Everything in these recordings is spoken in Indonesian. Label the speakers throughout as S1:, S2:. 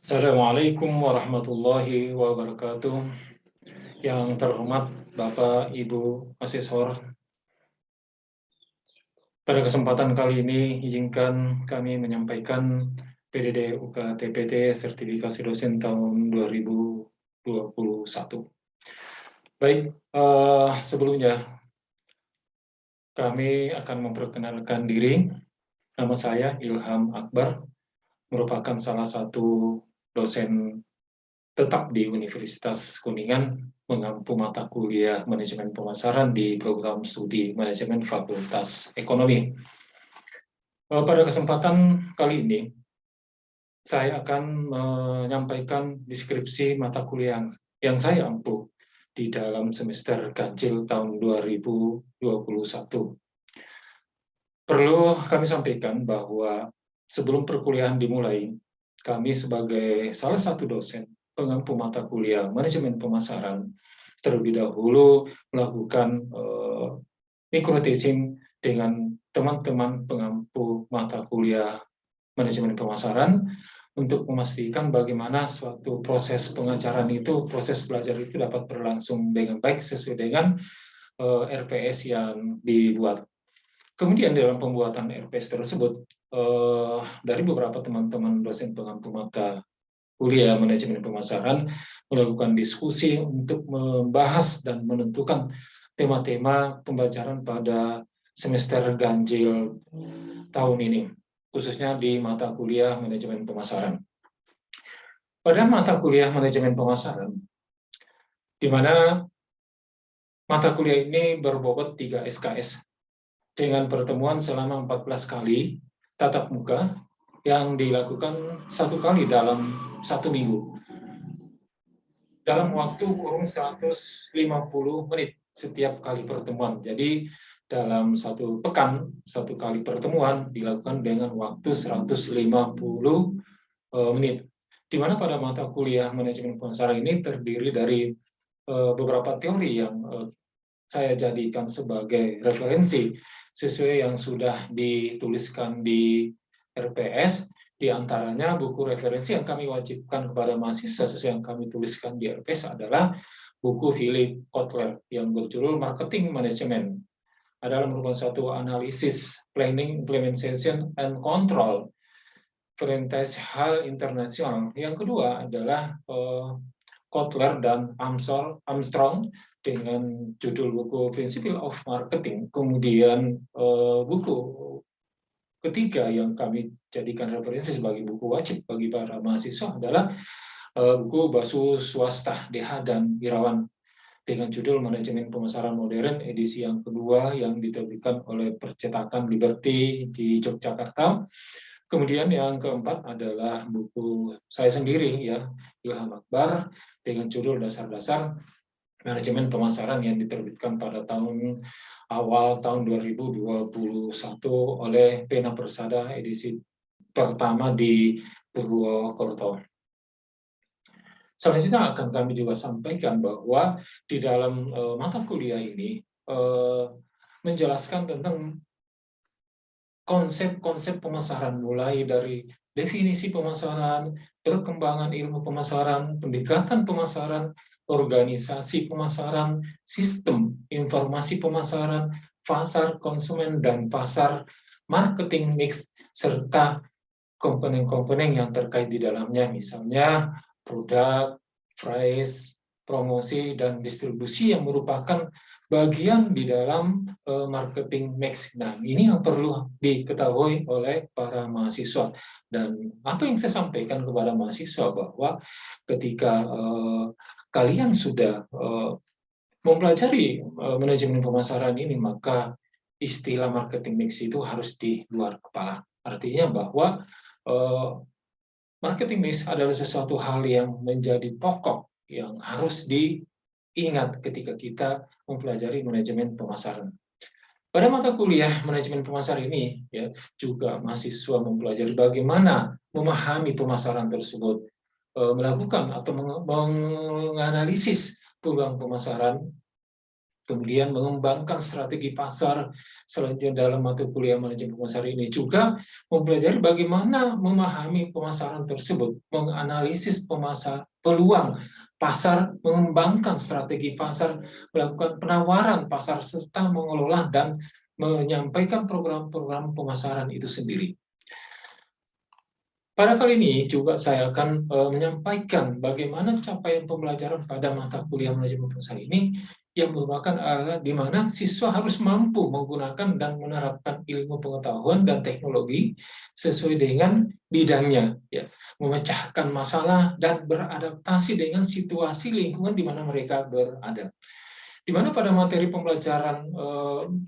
S1: Assalamualaikum warahmatullahi wabarakatuh. Yang terhormat Bapak, Ibu, Asesor, pada kesempatan kali ini izinkan kami menyampaikan PDD UK TPT Sertifikasi Dosen tahun 2021. Baik, sebelumnya kami akan memperkenalkan diri. Nama saya Ilham Akbar, merupakan salah satu dosen tetap di Universitas Kuningan, mengampu mata kuliah manajemen pemasaran di program studi manajemen Fakultas Ekonomi. Pada kesempatan kali ini, saya akan menyampaikan deskripsi mata kuliah yang saya ampu di dalam semester ganjil tahun 2021. Perlu kami sampaikan bahwa sebelum perkuliahan dimulai, kami sebagai salah satu dosen pengampu mata kuliah manajemen pemasaran terlebih dahulu melakukan micro teaching dengan teman-teman pengampu mata kuliah manajemen pemasaran untuk memastikan bagaimana suatu proses pengajaran itu, proses belajar itu dapat berlangsung dengan baik sesuai dengan RPS yang dibuat. Kemudian dalam pembuatan RPS tersebut, dari beberapa teman-teman dosen pengampu mata kuliah manajemen pemasaran melakukan diskusi untuk membahas dan menentukan tema-tema pembelajaran pada semester ganjil tahun ini, khususnya di mata kuliah manajemen pemasaran. Pada mata kuliah manajemen pemasaran, di mana mata kuliah ini berbobot 3 SKS, dengan pertemuan selama 14 kali tatap muka yang dilakukan 1 kali dalam 1 minggu dalam waktu kurun 150 menit setiap kali pertemuan. Jadi dalam 1 pekan 1 kali pertemuan dilakukan dengan waktu 150 menit. Di mana pada mata kuliah manajemen pemasaran ini terdiri dari beberapa teori yang saya jadikan sebagai referensi sesuai yang sudah dituliskan di RPS, di antaranya buku referensi yang kami wajibkan kepada mahasiswa sesuai yang kami tuliskan di RPS adalah buku Philip Kotler yang berjudul Marketing Management. Adalah merupakan suatu analisis, planning, implementation, and control Franchise Hal Internasional. Yang kedua adalah Kotler dan Armstrong dengan judul buku Principle of Marketing. Kemudian buku ketiga yang kami jadikan referensi sebagai buku wajib bagi para mahasiswa adalah buku Basu Swasta, DH dan Irawan dengan judul Manajemen Pemasaran Modern edisi yang kedua yang diterbitkan oleh percetakan Liberty di Yogyakarta. Kemudian yang keempat adalah buku saya sendiri ya, Ilham Akbar dengan judul Dasar-dasar Manajemen Pemasaran yang diterbitkan pada awal tahun 2021 oleh Pena Persada edisi pertama di Purwokerto. Selanjutnya akan kami juga sampaikan bahwa di dalam mata kuliah ini menjelaskan tentang konsep-konsep pemasaran, mulai dari definisi pemasaran, perkembangan ilmu pemasaran, pendekatan pemasaran, organisasi pemasaran, sistem informasi pemasaran, pasar konsumen, dan pasar marketing mix, serta komponen-komponen yang terkait di dalamnya, misalnya produk, price, promosi, dan distribusi yang merupakan bagian di dalam marketing mix. Nah, ini yang perlu diketahui oleh para mahasiswa. Dan apa yang saya sampaikan kepada mahasiswa bahwa ketika kalian sudah mempelajari manajemen pemasaran ini, maka istilah marketing mix itu harus di luar kepala. Artinya bahwa marketing mix adalah sesuatu hal yang menjadi pokok yang harus diingat ketika kita mempelajari manajemen pemasaran. Pada mata kuliah manajemen pemasaran ini ya juga mahasiswa mempelajari bagaimana memahami pemasaran tersebut, melakukan atau menganalisis peluang pemasaran, kemudian mengembangkan strategi pasar. Selanjutnya dalam mata kuliah manajemen pemasaran ini juga mempelajari bagaimana memahami pemasaran tersebut, menganalisis peluang pasar, mengembangkan strategi pasar, melakukan penawaran pasar, serta mengelola dan menyampaikan program-program pemasaran itu sendiri. Pada kali ini juga saya akan menyampaikan bagaimana capaian pembelajaran pada mata kuliah manajemen pemasaran ini, yang merupakan adalah di mana siswa harus mampu menggunakan dan menerapkan ilmu pengetahuan dan teknologi sesuai dengan bidangnya, ya, memecahkan masalah dan beradaptasi dengan situasi lingkungan di mana mereka berada. Di mana pada materi pembelajaran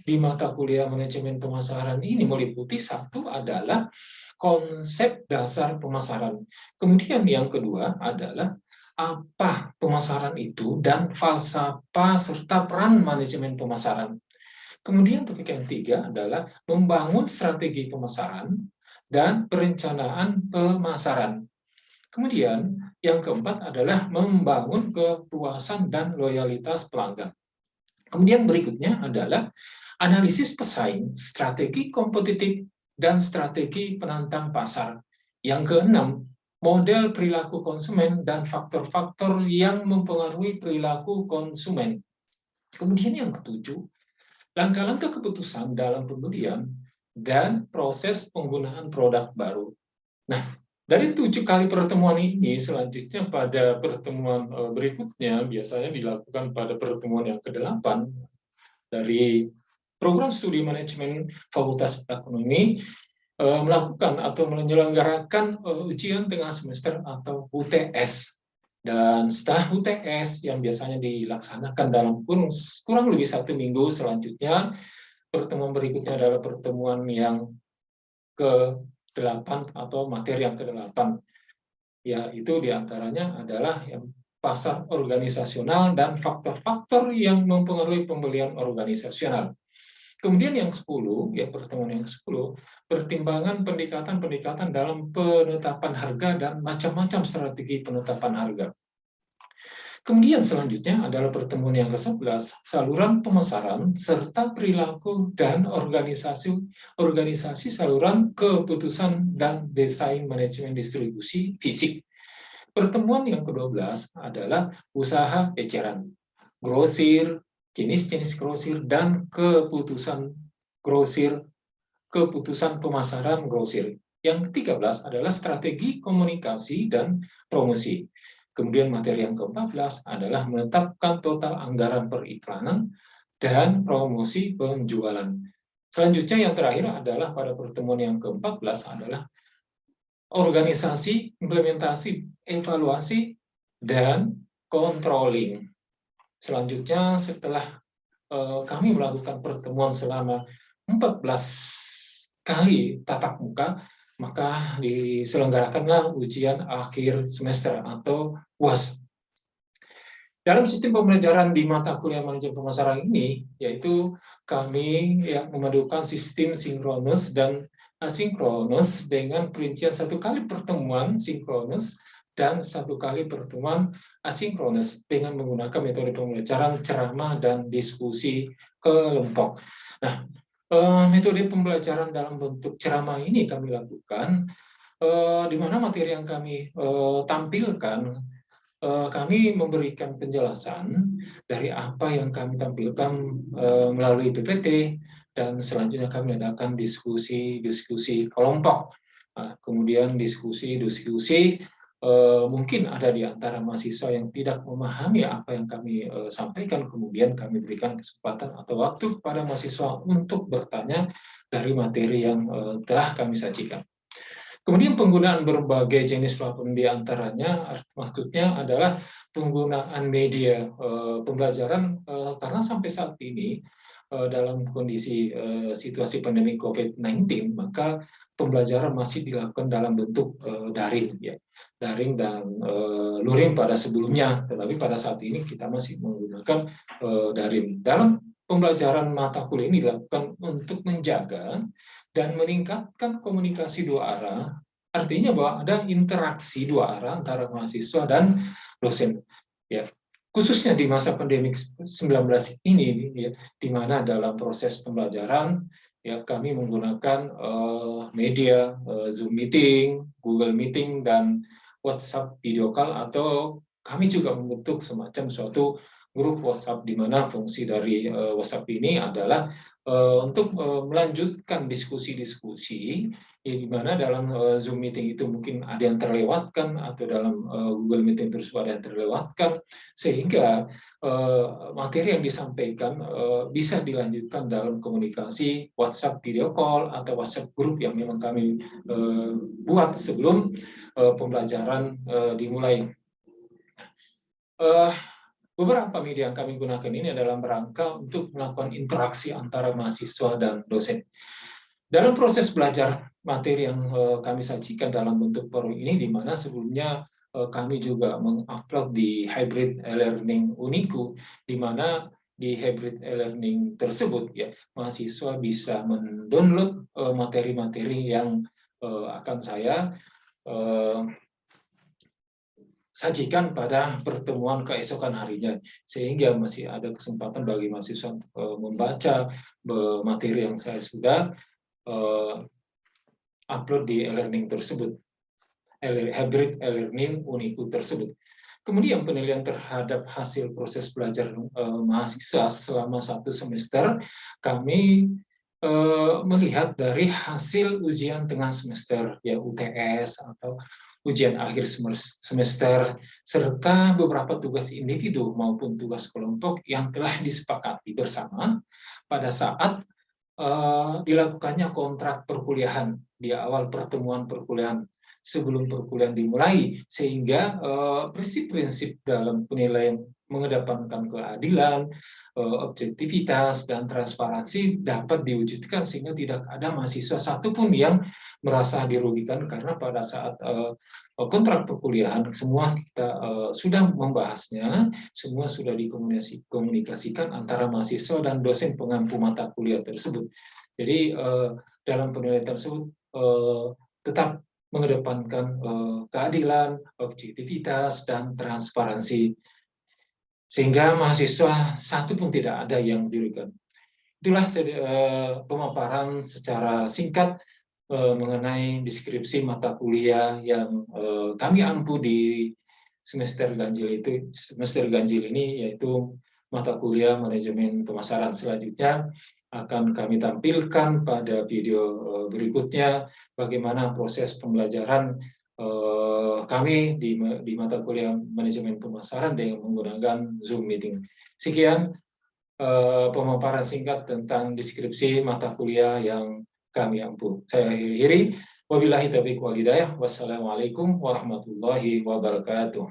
S1: di mata kuliah manajemen pemasaran ini meliputi satu adalah konsep dasar pemasaran. Kemudian yang kedua adalah apa pemasaran itu dan falsafah serta peran manajemen pemasaran. Kemudian topik yang ketiga adalah membangun strategi pemasaran dan perencanaan pemasaran. Kemudian yang keempat adalah membangun kepuasan dan loyalitas pelanggan. Kemudian berikutnya adalah analisis pesaing, strategi kompetitif, dan strategi penantang pasar. Yang keenam, model perilaku konsumen dan faktor-faktor yang mempengaruhi perilaku konsumen. Kemudian yang ketujuh, langkah-langkah keputusan dalam pembelian dan proses penggunaan produk baru. Nah, dari 7 kali pertemuan ini, selanjutnya pada pertemuan berikutnya, biasanya dilakukan pada pertemuan yang ke-8, dari program studi manajemen Fakultas Ekonomi melakukan atau menyelenggarakan ujian tengah semester atau UTS. Dan setelah UTS yang biasanya dilaksanakan dalam kurang lebih 1 minggu, selanjutnya pertemuan berikutnya adalah pertemuan yang ke-8 atau materi yang ke-8. Yaitu diantaranya adalah yang pasar organisasional dan faktor-faktor yang mempengaruhi pembelian organisasional. Kemudian yang 10, ya pertemuan yang 10, pertimbangan pendekatan-pendekatan dalam penetapan harga dan macam-macam strategi penetapan harga. Kemudian selanjutnya adalah pertemuan yang ke-11, saluran pemasaran serta perilaku dan organisasi saluran keputusan dan desain manajemen distribusi fisik. Pertemuan yang ke-12 adalah usaha eceran, grosir, jenis-jenis grosir, dan keputusan grosir, keputusan pemasaran grosir. Yang ke-13 adalah strategi komunikasi dan promosi. Kemudian materi yang ke-14 adalah menetapkan total anggaran periklanan dan promosi penjualan. Selanjutnya yang terakhir adalah pada pertemuan yang ke-14 adalah organisasi, implementasi, evaluasi, dan controlling. Selanjutnya setelah kami melakukan pertemuan selama 14 kali tatap muka, maka diselenggarakanlah ujian akhir semester atau UAS. Dalam sistem pembelajaran di mata kuliah manajemen pemasaran ini, yaitu kami memadukan sistem sinkronus dan asinkronus dengan perincian 1 kali pertemuan sinkronus dan 1 kali pertemuan asinkronus dengan menggunakan metode pembelajaran ceramah dan diskusi kelompok. Nah, metode pembelajaran dalam bentuk ceramah ini kami lakukan, di mana materi yang kami tampilkan, kami memberikan penjelasan dari apa yang kami tampilkan melalui PPT, dan selanjutnya kami adakan diskusi kelompok. Kemudian diskusi mungkin ada di antara mahasiswa yang tidak memahami apa yang kami sampaikan, kemudian kami berikan kesempatan atau waktu kepada mahasiswa untuk bertanya dari materi yang telah kami sajikan. Kemudian penggunaan berbagai jenis platform di antaranya, maksudnya adalah penggunaan media pembelajaran, karena sampai saat ini dalam kondisi situasi pandemi COVID-19, maka pembelajaran masih dilakukan dalam bentuk daring, ya, daring dan luring pada sebelumnya, tetapi pada saat ini kita masih menggunakan daring. Dalam pembelajaran mata kuliah ini dilakukan untuk menjaga dan meningkatkan komunikasi 2 arah, artinya bahwa ada interaksi 2 arah antara mahasiswa dan dosen. Ya, khususnya di masa pandemi 19 ini, ya, di mana dalam proses pembelajaran ya kami menggunakan media Zoom meeting, Google Meeting, dan WhatsApp video call, atau kami juga membentuk semacam suatu grup WhatsApp, di mana fungsi dari WhatsApp ini adalah untuk melanjutkan diskusi-diskusi, ya, di mana dalam Zoom meeting itu mungkin ada yang terlewatkan, atau dalam Google Meeting tersebut ada yang terlewatkan, sehingga materi yang disampaikan bisa dilanjutkan dalam komunikasi WhatsApp video call atau WhatsApp grup yang memang kami buat sebelum pembelajaran dimulai. Beberapa media yang kami gunakan ini adalah rangka untuk melakukan interaksi antara mahasiswa dan dosen. Dalam proses belajar materi yang kami sajikan dalam bentuk PowerPoint ini, di mana sebelumnya kami juga mengupload di hybrid e-learning Uniku, di mana di hybrid e-learning tersebut ya mahasiswa bisa mendownload materi-materi yang akan saya sajikan pada pertemuan keesokan harinya, sehingga masih ada kesempatan bagi mahasiswa membaca materi yang saya sudah upload di e-learning tersebut, hybrid e-learning Uniku tersebut. Kemudian penilaian terhadap hasil proses belajar mahasiswa selama 1 semester, kami melihat dari hasil ujian tengah semester, ya UTS atau ujian akhir semester, serta beberapa tugas individu maupun tugas kelompok yang telah disepakati bersama pada saat dilakukannya kontrak perkuliahan di awal pertemuan perkuliahan sebelum perkuliahan dimulai, sehingga prinsip-prinsip dalam penilaian mengedepankan keadilan, objektivitas, dan transparansi dapat diwujudkan, sehingga tidak ada mahasiswa satupun yang merasa dirugikan, karena pada saat kontrak perkuliahan semua kita sudah membahasnya, semua sudah dikomunikasikan antara mahasiswa dan dosen pengampu mata kuliah tersebut. Jadi dalam penilaian tersebut tetap mengedepankan keadilan, objektivitas, dan transparansi, sehingga mahasiswa satu pun tidak ada yang dirugikan. Itulah pemaparan secara singkat mengenai deskripsi mata kuliah yang kami ampu di semester ganjil ini, yaitu mata kuliah manajemen pemasaran. Selanjutnya akan kami tampilkan pada video berikutnya bagaimana proses pembelajaran kami di mata kuliah manajemen pemasaran dengan menggunakan Zoom meeting. Sekian pemaparan singkat tentang deskripsi mata kuliah yang kami ampu. Saya akhiri. Wabillahi taufiq wal hidayah. Wassalamualaikum warahmatullahi wabarakatuh.